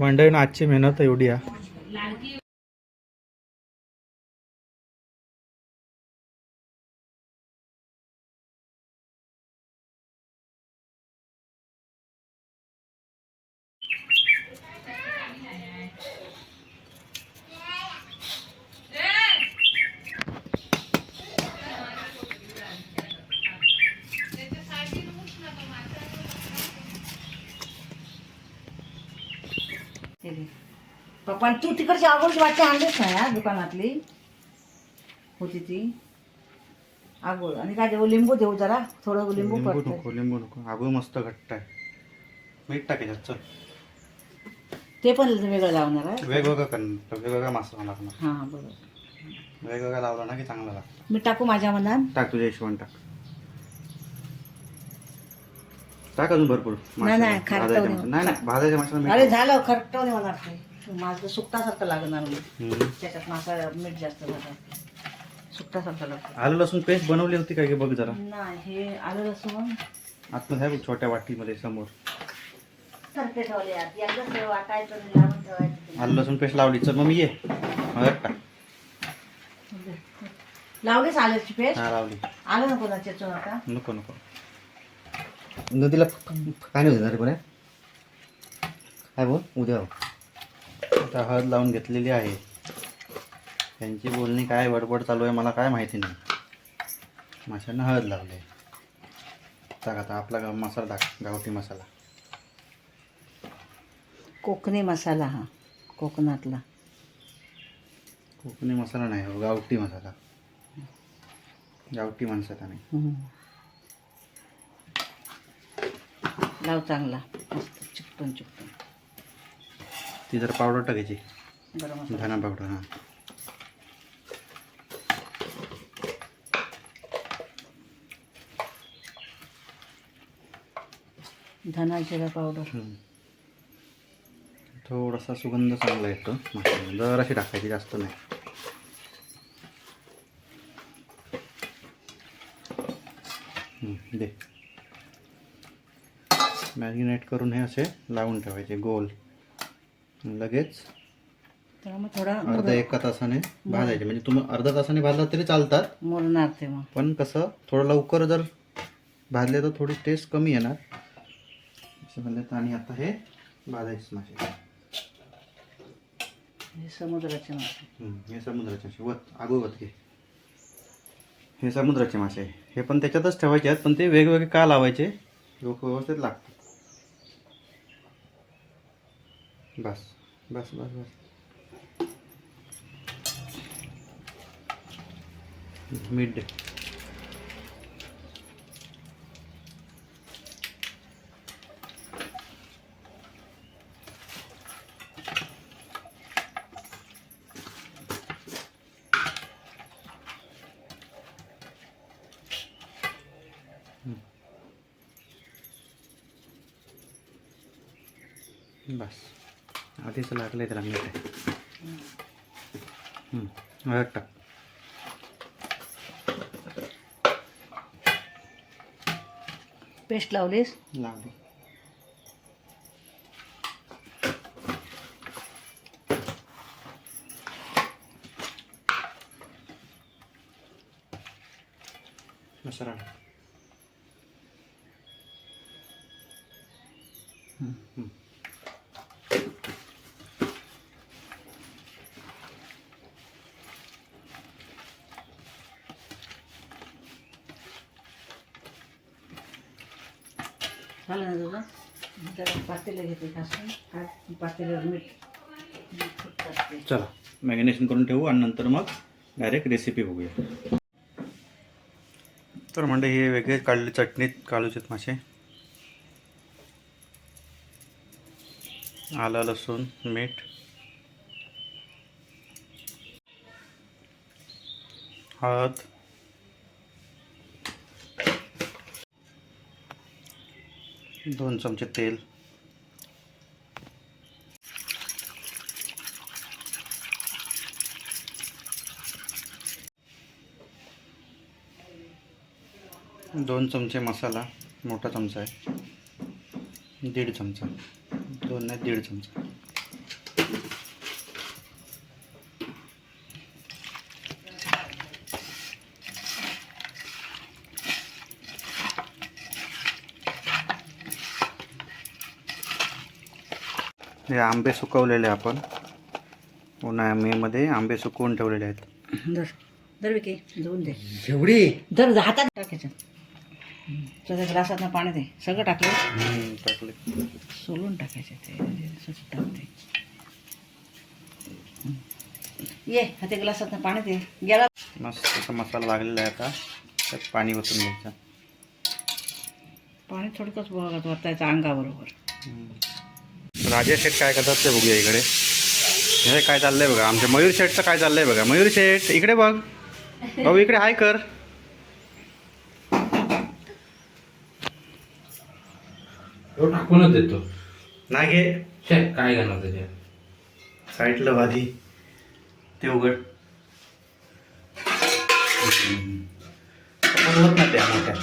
मंडळीनं आजची मेहनत एवढी आहे. पप्पा तू तिकडची आगोळची वाटी आणलीच नाही यार, दुकानातली होती ती आगोळ. आणि काय देऊ, लिंबू देऊ जरा, थोडं लिंबू पडतं. नको लिंबू नको, आगोळ मस्त घट्ट आहे. मीठ टाकायचं. चल ते पण वेगळं लावणार आहे, वेगवेगळं करणार, वेगवेगळा मसाला लागणार. हां बरोबर. वेगवेगळा लावला ना की चांगला लागतं. मी टाकू माझ्या मनात, टाक तुझ्या हिशोबाने टाक. टाक अजून भरपूर. नाही नाही भाजायच्या खरटवणे, नाही नाही भाजायच्या मसाला अरे मीठ. झालं खरटवणे होणार ते, माझं सुकटासारखं लागणार मी. हम्म. त्याच्यात मसाला मीठ जास्त झालं, सुकटासारखं लागतं. आलं लसूण पेस्ट बनवली होती काय की बघ जरा. नाही हे आलं लसूण आतमध्ये आहे बघ, छोट्या वाटीमध्ये समोर. सारखे ठेवले यात, एकदाच वाटायचं आणि लावून ठेवायचं. आलं लसूण पेस्ट लावली. चल मग मी ये टाक. लावलीच आल्याची पेस्ट. हा लावली. आलं नको ना चेचून आता. नको नको नदीला काय नाही होणार कोणा काय बोल उद्या आता हळद लावून घेतलेली आहे. त्यांची बोलणी काय बडबड चालू आहे मला काय माहिती नाही. माशांना हळद लावली आहे. टाक आता आपला मसाला टाक, गावठी मसाला. कोकणी मसाला, हा कोकणातला. कोकणी मसाला नाही हो, गावठी मसाला. गावठी मसाला नाही. लाव चांगला मस्त चिकटून चिकटून. ती जर पावडर टाकायची, बरं धना पावडर. हां धना जिरा पावडर. थोडासा सुगंध चांगला येतो मसाला. जराशी टाकायची, जास्त नाही. दे मॅरिनेट करून हे असे लावून ठेवायचे गोल. लगेच मग थोडा अर्धा एका तासाने भाजायचे. म्हणजे तुम्ही अर्धा तासाने भाजला तरी चालतात, मुरणार ते. मग पण कसं थोडं लवकर जर भाजले तर थोडी टेस्ट कमी येणार असं म्हणलं. आणि आता हे भाजायचे मासे. हे समुद्राचे मासे. हे समुद्राचे मासे वत आगोवत घे. हे समुद्राचे मासे हे पण त्याच्यातच ठेवायचे आहेत, पण ते वेगवेगळे का लावायचे लोक व्यवस्थित लागतात. बस बस बस बस. मीठ दे. बस आधीच लागलं आहे त्याला मीठ आहे. हळद टाक. पेस्ट लावलीस? लावली. मसाला झालं ना तुझं? जरा पातेलं घेते घासून, पातेल्यावर मीठ. चला मॅरिनेशन करून ठेवू आणि नंतर मग डायरेक्ट रेसिपी बघूया. तर म्हणजे हे वेगळे काढले चटणीत काढूचे मासे. आलं लसूण मीठ हळद दोन चमचे तेल दोन चमचे मसाला मोठा चमचा आहे 1.5 चमचा 2 नाही 1.5 चमचा हे आंबे सुकवलेले आपण उन्हाळ्या मेमध्ये आंबे सुकवून ठेवलेले आहेत. दर दर विके धुवून दे. एवढी दर हातात टाकायचं. त्याच्या ग्लासात पाणी दे. सगळं टाकलं टाकले. सोलून टाकायचे ते स्वच्छ टाकते. ये हाते ग्लासात पाणी दे. गेला मस्त असा मसाला लागलेला आहे. आता त्यात पाणी ओतून घ्यायचं. पाणी थोडकंच बघत वरतायचं अंगाबरोबर. राजेश शेठ काय करतात ते बघूया इकडे. हे काय चाललंय बघा आमच्या मयूर शेठचं काय चाललंय बघा. मयूर शेठ इकडे बघ. भाऊ इकडे हाय कर. तो टाकूनच देतो. नाही घे काय करणार त्याच्या साईडला भाजी ते उघड. होत ना त्या मोठ्या.